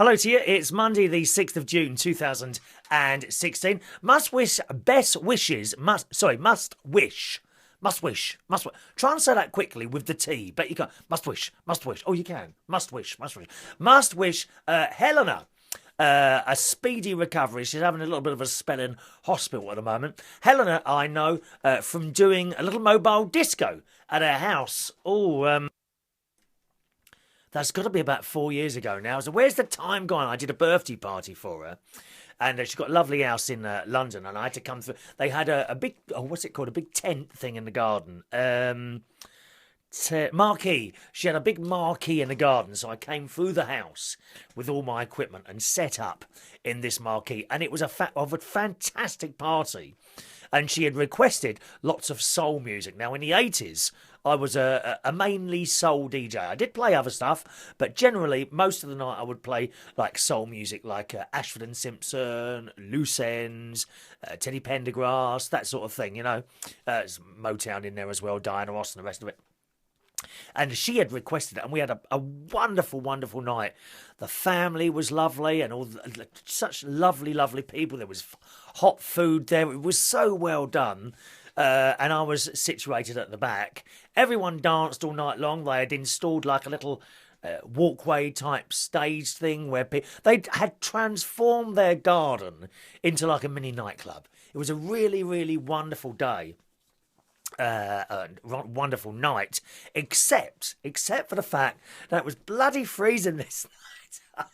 Hello to you. It's Monday, the 6th of June, 2016. Must wish, best wishes, must wish. Must wish, must wish. Try and say that quickly with the T, but you can't. Must wish, must wish. Oh, you can. Must wish, must wish. Must wish Helena a speedy recovery. She's having a little bit of a spell in hospital at the moment. Helena, I know from doing a little mobile disco at her house. That's got to be about 4 years ago now. So where's the time gone? I did a birthday party for her. And she's got a lovely house in London. And I had to come through. They had a big, what's it called? A big tent thing in the garden. Marquee. She had a big marquee in the garden. So I came through the house with all my equipment and set up in this marquee. And it was a fantastic party. And she had requested lots of soul music. Now, in the 80s, I was a mainly soul DJ. I did play other stuff, but generally, most of the night I would play like soul music, like Ashford and Simpson, Loose Ends, Teddy Pendergrass, that sort of thing, you know. There's Motown in there as well, Diana Ross and the rest of it. And she had requested it, and we had a wonderful, wonderful night. The family was lovely, and such lovely, lovely people. There was hot food there. It was so well done. And I was situated at the back. Everyone danced all night long. They had installed like a little walkway type stage thing where they had transformed their garden into like a mini nightclub. It was a really, really wonderful day. Wonderful night, except for the fact that it was bloody freezing this night.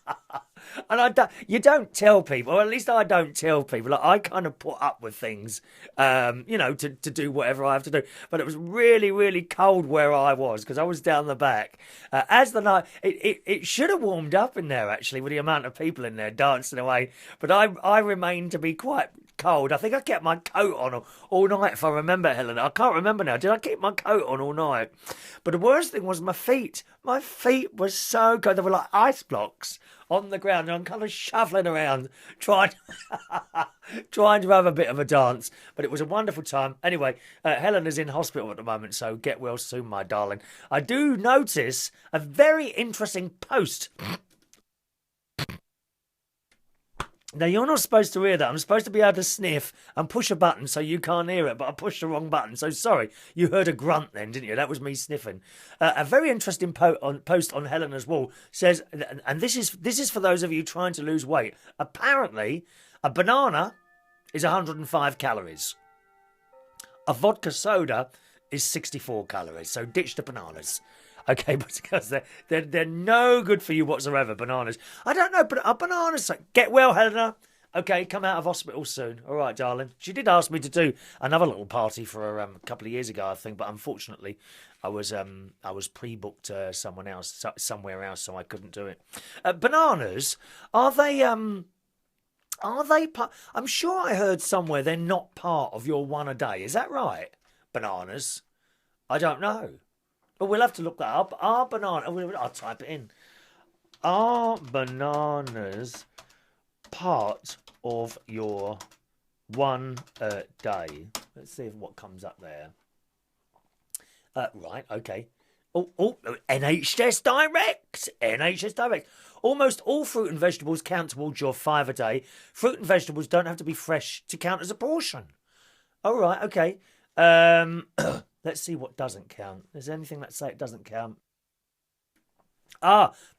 And you don't tell people, or at least I don't tell people. Like, I kind of put up with things, to do whatever I have to do. But it was really, really cold where I was because I was down the back. As the night, it should have warmed up in there actually with the amount of people in there dancing away. But I remained to be quite cold. I think I kept my coat on all night, if I remember, Helena. I can't remember now. Did I keep my coat on all night? But the worst thing was my feet. My feet were so cold. They were like ice blocks on the ground, and I'm kind of shuffling around trying to have a bit of a dance. But it was a wonderful time. Anyway, Helena's in hospital at the moment, so get well soon, my darling. I do notice a very interesting post. Now, you're not supposed to hear that. I'm supposed to be able to sniff and push a button so you can't hear it, but I pushed the wrong button. So sorry, you heard a grunt then, didn't you? That was me sniffing. A very interesting post on Helena's wall says, and this is for those of you trying to lose weight. Apparently, a banana is 105 calories. A vodka soda is 64 calories. So ditch the bananas. Okay, because they're no good for you whatsoever, bananas. I don't know, but are bananas... Get well, Helena. Okay, come out of hospital soon. All right, darling. She did ask me to do another little party for her a couple of years ago, I think, but unfortunately I was pre-booked somewhere else, so I couldn't do it. Bananas, are they... I'm sure I heard somewhere they're not part of your one a day. Is that right? Bananas? I don't know. But we'll have to look that up. I'll type it in. Are bananas part of your one day? Let's see what comes up there. Right, okay. NHS Direct. NHS Direct. Almost all fruit and vegetables count towards your 5 a day. Fruit and vegetables don't have to be fresh to count as a portion. All right, okay. Let's see what doesn't count. Is there anything that say it doesn't count?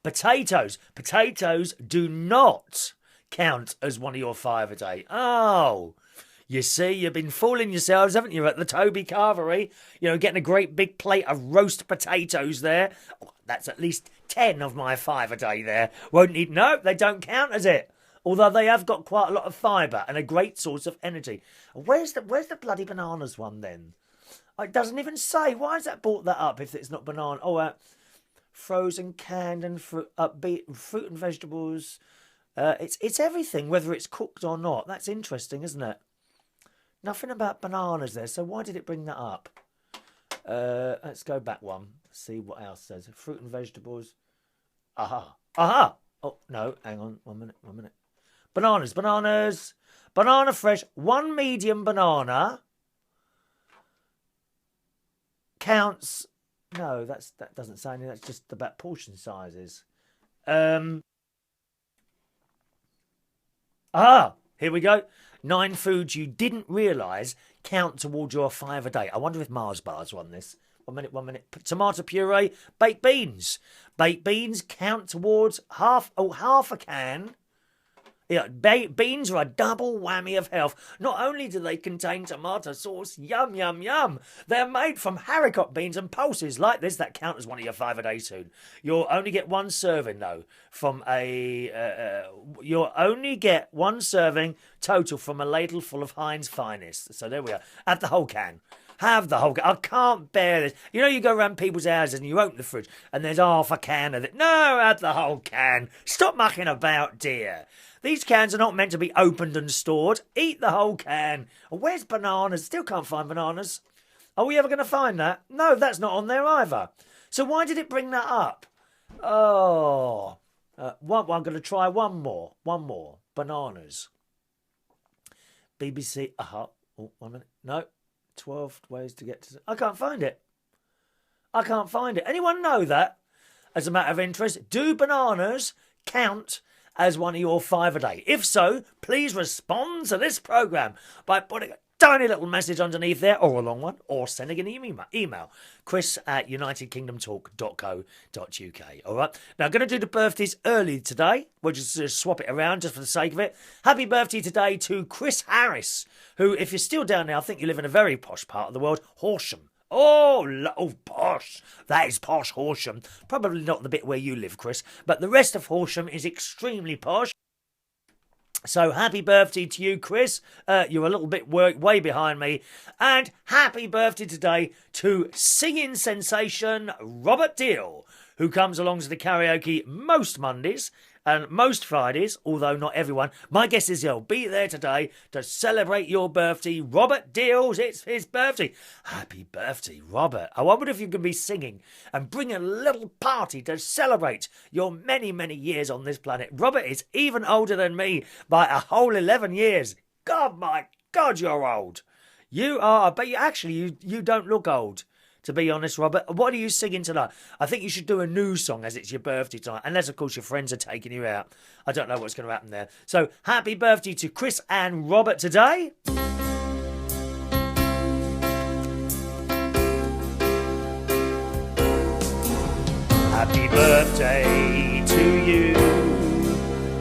Potatoes. Potatoes do not count as one of your 5 a day. Oh, you see, you've been fooling yourselves, haven't you, at the Toby Carvery? You know, getting a great big plate of roast potatoes there. Oh, that's at least 10 of my 5 a day there. Won't need... No, they don't count as it. Although they have got quite a lot of fibre and a great source of energy. Where's the bloody bananas one then? It doesn't even say. Why has that brought that up if it's not banana? Frozen, canned and fruit and vegetables. It's everything, whether it's cooked or not. That's interesting, isn't it? Nothing about bananas there. So why did it bring that up? Let's go back one. See what else says. Fruit and vegetables. Aha. Oh, no. Hang on. One minute. Bananas. Banana fresh. 1 medium banana counts. No, that doesn't say anything. That's just about portion sizes. Here we go. 9 foods you didn't realise count towards your 5 a day. I wonder if Mars bars won this. 1 minute. Tomato puree, baked beans. Baked beans count towards half a can. Yeah, beans are a double whammy of health. Not only do they contain tomato sauce, yum, yum, yum, they're made from haricot beans and pulses like this that count as one of your 5 a day soon. You'll only get 1 serving, though, from you'll only get 1 serving total from a ladle full of Heinz Finest. So there we are. Have the whole can. Have the whole can. I can't bear this. You know, you go around people's houses and you open the fridge and there's half a can of it. No, have the whole can. Stop mucking about, dear. These cans are not meant to be opened and stored. Eat the whole can. Where's bananas? Still can't find bananas. Are we ever going to find that? No, that's not on there either. So why did it bring that up? Oh. I'm going to try one more. Bananas. BBC. Oh, 1 minute. No. 12 ways to get to... I can't find it. Anyone know that? As a matter of interest, do bananas count as one of your 5 a day? If so, please respond to this programme by putting a tiny little message underneath there, or a long one, or sending an email. chris@unitedkingdomtalk.co.uk. All right. Now, I'm going to do the birthdays early today. We'll just swap it around just for the sake of it. Happy birthday today to Chris Harris, who, if you're still down there, I think you live in a very posh part of the world, Horsham. Oh, posh. That is posh, Horsham. Probably not the bit where you live, Chris, but the rest of Horsham is extremely posh. So happy birthday to you, Chris. You're a little bit way behind me. And happy birthday today to singing sensation Robert Deal, who comes along to the karaoke most Mondays and most Fridays, although not everyone. My guess is he'll be there today to celebrate your birthday. Robert Deals, it's his birthday. Happy birthday, Robert. I wonder if you can be singing and bring a little party to celebrate your many, many years on this planet. Robert is even older than me by a whole 11 years. God, my God, you're old. You are, but you don't look old. To be honest, Robert, what are you singing tonight? I think you should do a new song as it's your birthday tonight. Unless, of course, your friends are taking you out. I don't know what's going to happen there. So, happy birthday to Chris and Robert today. Happy birthday to you.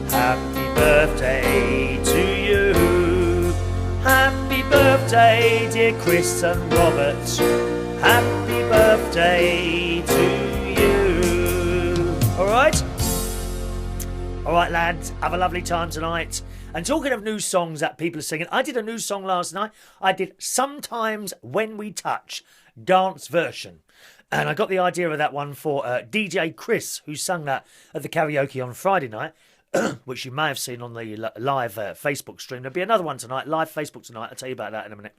Happy birthday to you. Happy birthday, dear Chris and Robert. Happy birthday to you. All right, lads, have a lovely time tonight. And talking of new songs that people are singing, I did a new song last night. I did Sometimes When We Touch, dance version. And I got the idea of that one for DJ Chris, who sang that at the karaoke on Friday night, which you may have seen on the live Facebook stream. There'll be another one tonight, live Facebook tonight. I'll tell you about that in a minute.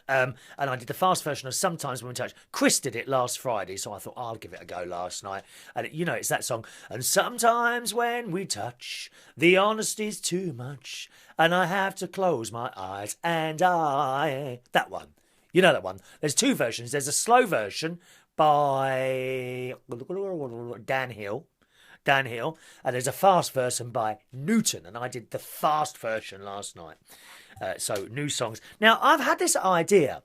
And I did the fast version of Sometimes When We Touch. Chris did it last Friday, so I thought I'll give it a go last night. And it's that song. And sometimes when we touch, the honesty's too much, and I have to close my eyes, and that one. You know that one. There's 2 versions. There's a slow version by Dan Hill, and there's a fast version by Newton, and I did the fast version last night. So, new songs. Now, I've had this idea.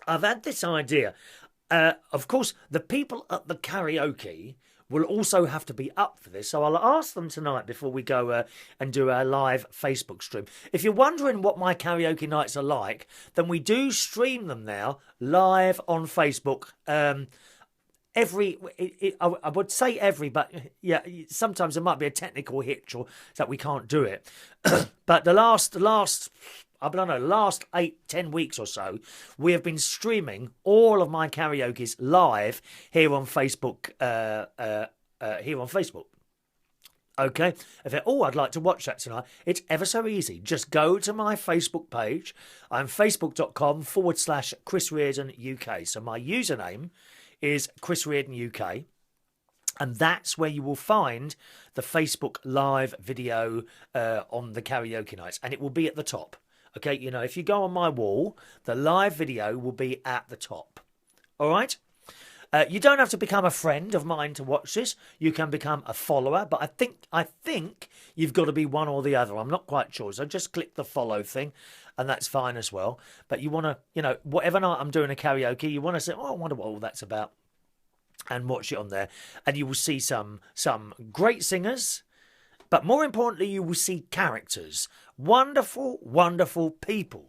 Of course, the people at the karaoke will also have to be up for this. So I'll ask them tonight before we go and do our live Facebook stream. If you're wondering what my karaoke nights are like, then we do stream them now live on Facebook. I would say every, but yeah, sometimes there might be a technical hitch or that we can't do it. But the last 8-10 weeks or so, we have been streaming all of my karaoke's live here on Facebook. Okay, I'd like to watch that tonight. It's ever so easy. Just go to my Facebook page. I'm facebook.com/Chris Reardon UK. So my username is Chris Reardon UK. And that's where you will find the Facebook live video on the karaoke nights. And it will be at the top. Okay, if you go on my wall, the live video will be at the top. All right? You don't have to become a friend of mine to watch this. You can become a follower, but I think you've got to be one or the other. I'm not quite sure, so just click the follow thing, and that's fine as well. But you want to, whatever night I'm doing a karaoke, you want to say, oh, I wonder what all that's about, and watch it on there, and you will see some great singers. But more importantly, you will see characters. Wonderful, wonderful people.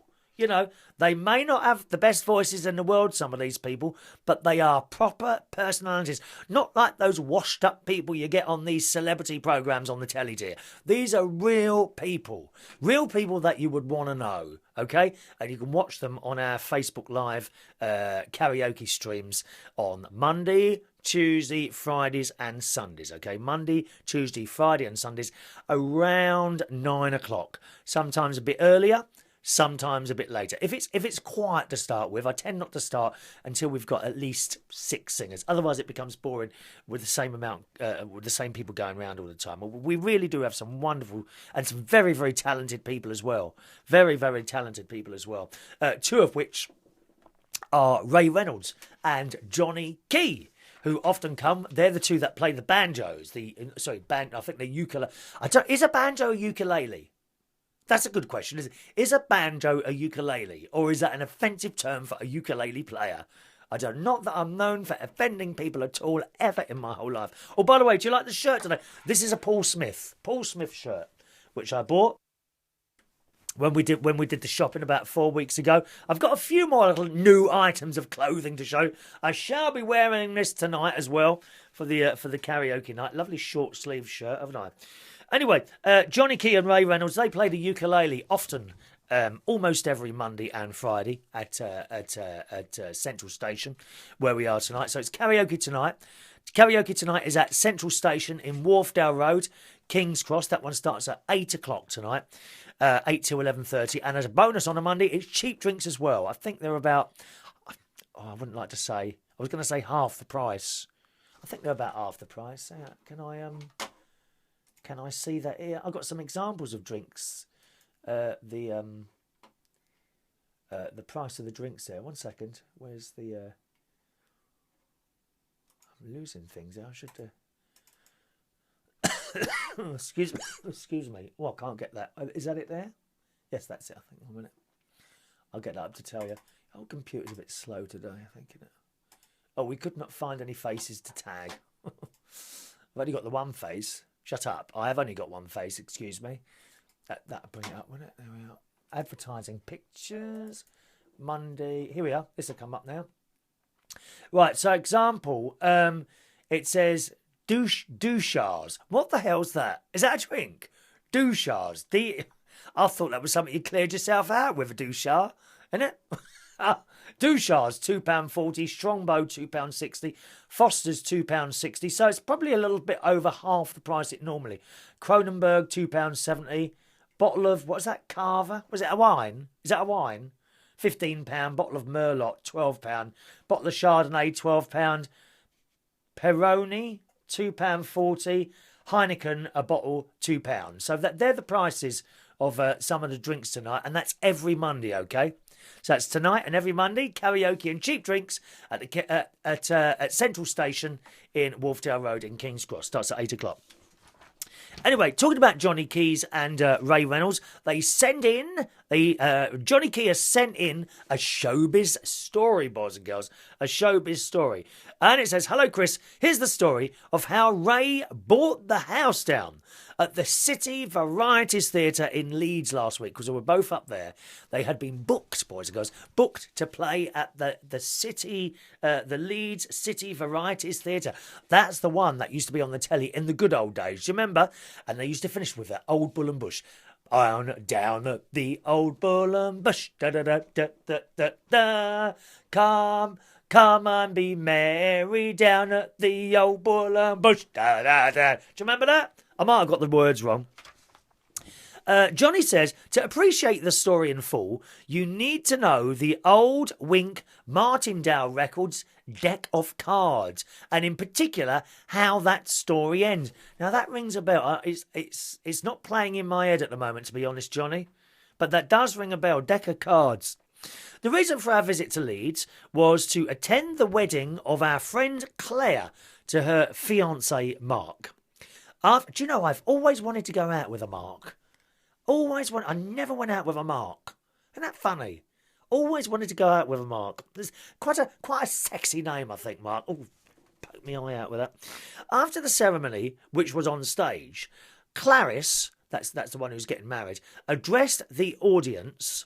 They may not have the best voices in the world, some of these people, but they are proper personalities. Not like those washed up people you get on these celebrity programmes on the telly, dear. These are real people that you would want to know, okay? And you can watch them on our Facebook Live karaoke streams on Monday, Tuesday, Fridays and Sundays, okay? Monday, Tuesday, Friday and Sundays around 9 o'clock. Sometimes a bit earlier, sometimes a bit later. If it's quiet to start with, I tend not to start until we've got at least 6 singers. Otherwise, it becomes boring with the same amount, with the same people going around all the time. We really do have some wonderful and some very, very talented people as well. Very, very talented people as well. 2 of which are Ray Reynolds and Johnny Key, who often come. They're the 2 that play the banjos. I think the ukulele. Is a banjo a ukulele? That's a good question. Is a banjo a ukulele, or is that an offensive term for a ukulele player? I don't. Not that I'm known for offending people at all, ever in my whole life. Oh, by the way, do you like the shirt today? This is a Paul Smith shirt, which I bought when we did the shopping about 4 weeks ago. I've got a few more little new items of clothing to show. I shall be wearing this tonight as well for the karaoke night. Lovely short sleeve shirt, haven't I? Anyway, Johnny Key and Ray Reynolds, they play the ukulele often, almost every Monday and Friday at Central Station, where we are tonight. So it's karaoke tonight. Karaoke tonight is at Central Station in Wharfdale Road, King's Cross. That one starts at 8 o'clock tonight, 8 till 11:30. And as a bonus on a Monday, it's cheap drinks as well. I think they're about, I wouldn't like to say, I was going to say half the price. I think they're about half the price. Can I see that here? I've got some examples of drinks. The price of the drinks there. 1 second. Where's the? I'm losing things. I should. Excuse me. Oh, I can't get that. Is that it there? Yes, that's it. I think. 1 minute. I'll get that up to tell you. Oh, computer's a bit slow today. I think. Oh, we could not find any faces to tag. I've only got the one face. Shut up. I have only got one face, excuse me. That'll bring it up, won't it? There we are. Advertising pictures. Monday. Here we are. This will come up now. Right, so example. It says douchars. What the hell's that? Is that a drink? Douchars. I thought that was something you cleared yourself out with, a douchar. Isn't it? Douchars, £2.40, Strongbow £2.60, Foster's £2.60, so it's probably a little bit over half the price it normally. Kronenberg £2.70, bottle of, what's that, Carver? Was it a wine? Is that a wine? £15, bottle of Merlot £12, bottle of Chardonnay £12, Peroni £2.40, Heineken a bottle £2. So they're the prices of some of the drinks tonight, and that's every Monday, okay? So it's tonight and every Monday, karaoke and cheap drinks at Central Station in Wharfdale Road in King's Cross. Starts at 8 o'clock. Anyway, talking about Johnny Keys and Ray Reynolds, Johnny Key has sent in a showbiz story, boys and girls, a showbiz story. And it says, hello, Chris, here's the story of how Ray bought the house down at the City Varieties Theatre in Leeds last week, because we were both up there. They had been booked, boys and girls, booked to play at the Leeds City Varieties Theatre. That's the one that used to be on the telly in the good old days. Do you remember? And they used to finish with that Old Bull and Bush. On down at the Old Bull and Bush, da da da da da da da. Come and be merry down at the Old Bull and Bush, da da da. Do you remember that? I might have got the words wrong. Johnny says, to appreciate the story in full, you need to know the old Wink Martindale Records deck of cards, and in particular, how that story ends. Now, that rings a bell. It's not playing in my head at the moment, to be honest, Johnny, but that does ring a bell. Deck of cards. The reason for our visit to Leeds was to attend the wedding of our friend Claire to her fiancé Mark. Do you know, I've always wanted to go out with a Mark. I never went out with a Mark. Isn't that funny? Always wanted to go out with a Mark. There's quite a sexy name, I think, Mark. Oh, poke my eye out with that. After the ceremony, which was on stage, Clarice, that's the one who's getting married, addressed the audience,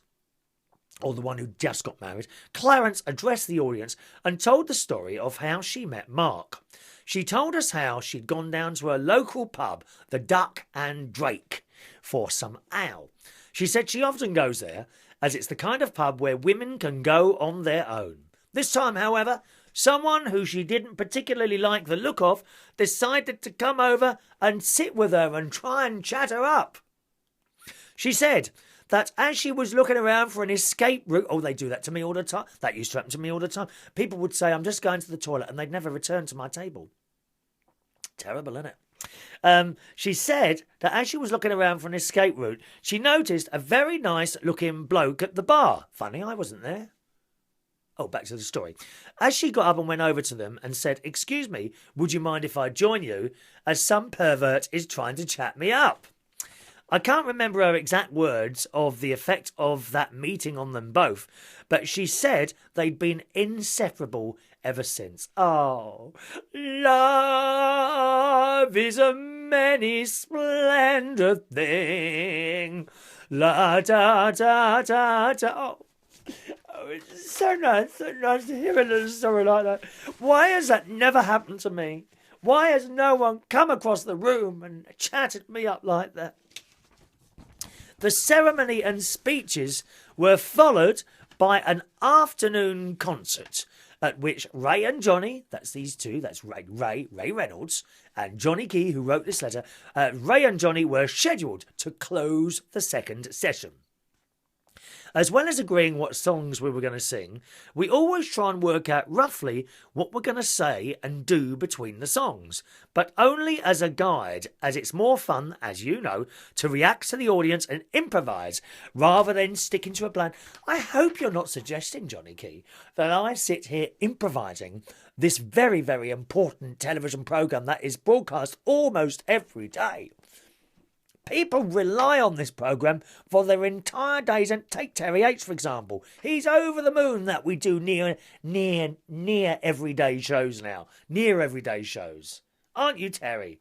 or the one who just got married. Clarence addressed the audience and told the story of how she met Mark. She told us how she'd gone down to her local pub, the Duck and Drake, for some ale. She said she often goes there, as it's the kind of pub where women can go on their own. This time, however, someone who she didn't particularly like the look of decided to come over and sit with her and try and chat her up. She said that as she was looking around for an escape route... Oh, they do that to me all the time. That used to happen to me all the time. People would say, I'm just going to the toilet, and they'd never return to my table. Terrible, isn't it? She said that as she was looking around for an escape route, she noticed a very nice-looking bloke at the bar. Funny, I wasn't there. Oh, back to the story. As she got up and went over to them and said, "Excuse me, would you mind if I join you, as some pervert is trying to chat me up?" I can't remember her exact words of the effect of that meeting on them both, but she said they'd been inseparable ever since. Oh, love is a many splendid thing. La da da da da. Oh, it's so nice to hear a little story like that. Why has that never happened to me? Why has no one come across the room and chatted me up like that? The ceremony and speeches were followed by an afternoon concert at which Ray and Johnny, that's these two, that's Ray Reynolds and Johnny Key, who wrote this letter, Ray and Johnny were scheduled to close the second session. As well as agreeing what songs we were going to sing, we always try and work out roughly what we're going to say and do between the songs, but only as a guide, as it's more fun, as you know, to react to the audience and improvise rather than sticking to a plan. I hope you're not suggesting, Johnny Key, that I sit here improvising this very, very important television programme that is broadcast almost every day. People rely on this programme for their entire days, and take Terry H, for example. He's over the moon that we do near everyday shows now. Near everyday shows. Aren't you, Terry?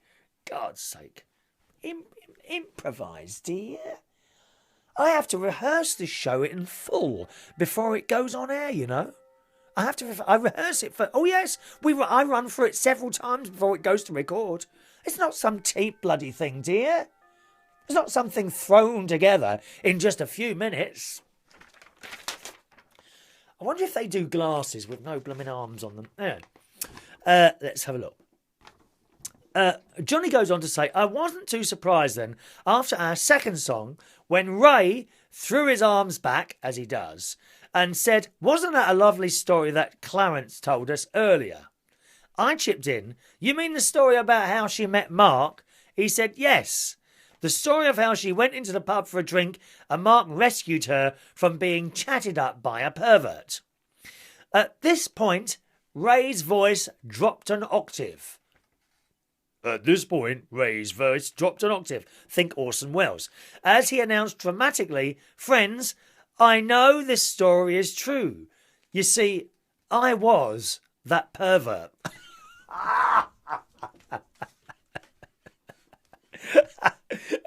God's sake. Improvise, dear. I have to rehearse this show in full before it goes on air, you know. I rehearse it for... Oh, yes, I run through it several times before it goes to record. It's not some cheap bloody thing, dear. It's not something thrown together in just a few minutes. I wonder if they do glasses with no blooming arms on them. Anyway, let's have a look. Johnny goes on to say, I wasn't too surprised then, after our second song, when Ray threw his arms back, as he does, and said, wasn't that a lovely story that Clarence told us earlier? I chipped in, you mean the story about how she met Mark? He said, yes. The story of how she went into the pub for a drink and Mark rescued her from being chatted up by a pervert. At this point, Ray's voice dropped an octave. Think Orson Welles. As he announced dramatically, friends, I know this story is true. You see, I was that pervert.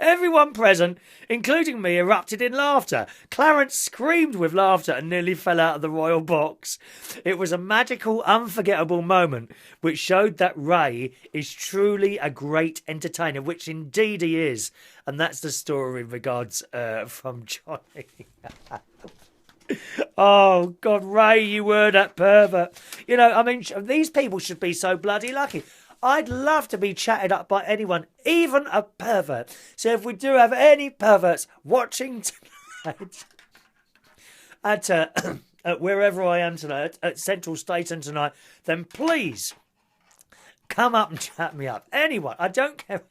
Everyone present, including me, erupted in laughter. Clarence screamed with laughter and nearly fell out of the royal box. It was a magical, unforgettable moment which showed that Ray is truly a great entertainer, which indeed he is. And that's the story in regards from Johnny. Oh, God, Ray, you were that pervert. You know, I mean, these people should be so bloody lucky. I'd love to be chatted up by anyone, even a pervert. So if we do have any perverts watching tonight at wherever I am tonight, at Central Station tonight, then please come up and chat me up. Anyone, I don't care.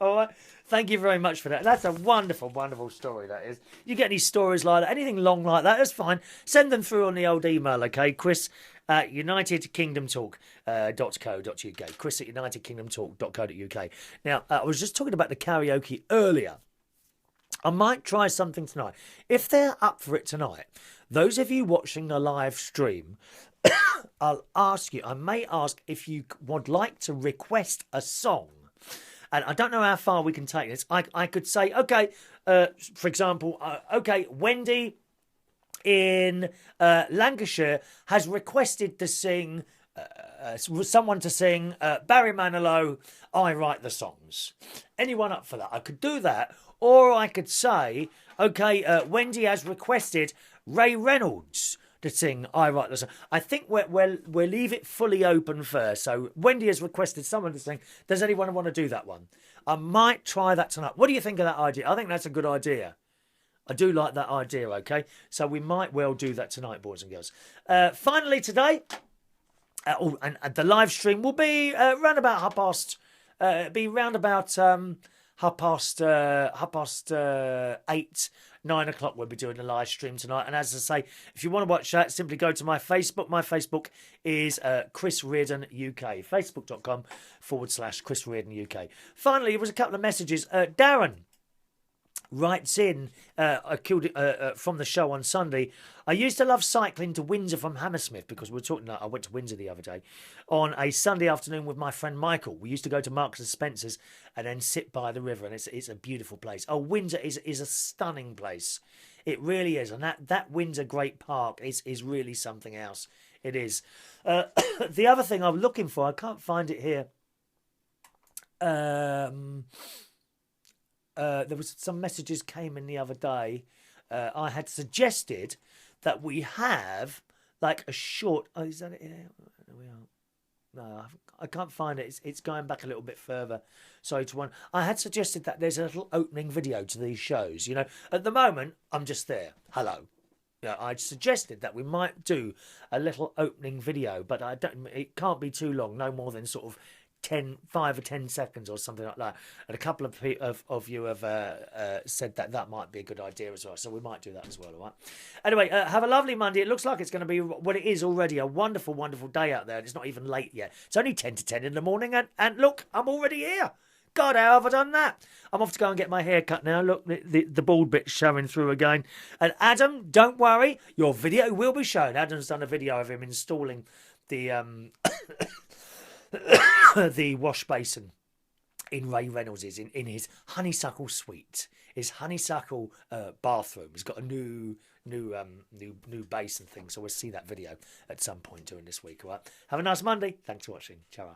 All right. Thank you very much for that. That's a wonderful, wonderful story, that is. You get any stories like that, anything long like that, that's fine. Send them through on the old email, okay? Chris at unitedkingdomtalk.co.uk. Chris at unitedkingdomtalk.co.uk. Now, I was just talking about the karaoke earlier. I might try something tonight. If they're up for it tonight, those of you watching the live stream, I may ask if you would like to request a song. And I don't know how far we can take this. I could say, okay, for example, okay, Wendy in Lancashire has requested to sing, someone to sing Barry Manilow, I Write the Songs. Anyone up for that? I could do that. Or I could say, okay, Wendy has requested Ray Reynolds to sing I Write the Song. I think we'll leave it fully open first. So Wendy has requested someone to sing. Does anyone want to do that one? I might try that tonight. What do you think of that idea? I think that's a good idea. I do like that idea, okay? So we might well do that tonight, boys and girls. Finally today, and the live stream will be round about half past 8, 9 o'clock. We'll be doing the live stream tonight. And as I say, if you want to watch that, simply go to my Facebook. My Facebook is Chris Reardon UK. Facebook.com/Chris Reardon UK. Finally, there was a couple of messages. Darren writes in from the show on Sunday. I used to love cycling to Windsor from Hammersmith because we were talking. I went to Windsor the other day on a Sunday afternoon with my friend Michael. We used to go to Marks and Spencer's and then sit by the river, and it's a beautiful place. Oh, Windsor is a stunning place. It really is, and that Windsor Great Park is really something else. It is. The other thing I'm looking for, I can't find it here. There was some messages came in the other day. I had suggested that we have like a short. Oh, is that it? Here? We are. No, I can't find it. It's going back a little bit further. Sorry to one. I had suggested that there's a little opening video to these shows. You know, at the moment I'm just there. Hello. Yeah, I suggested that we might do a little opening video, but I don't. It can't be too long. No more than sort of 5 or 10 seconds or something like that. And a couple of you have said that might be a good idea as well. So we might do that as well, all right? Anyway, have a lovely Monday. It looks like it's going to be, well, it is already a wonderful, wonderful day out there. It's not even late yet. It's only 10 to 10 in the morning. And look, I'm already here. God, how have I done that? I'm off to go and get my hair cut now. Look, the bald bit's showing through again. And Adam, don't worry. Your video will be shown. Adam's done a video of him installing the... the wash basin in Ray Reynolds' in his honeysuckle suite, his honeysuckle bathroom. He's got a new basin thing, so we'll see that video at some point during this week. All right. Have a nice Monday. Thanks for watching. Ciao.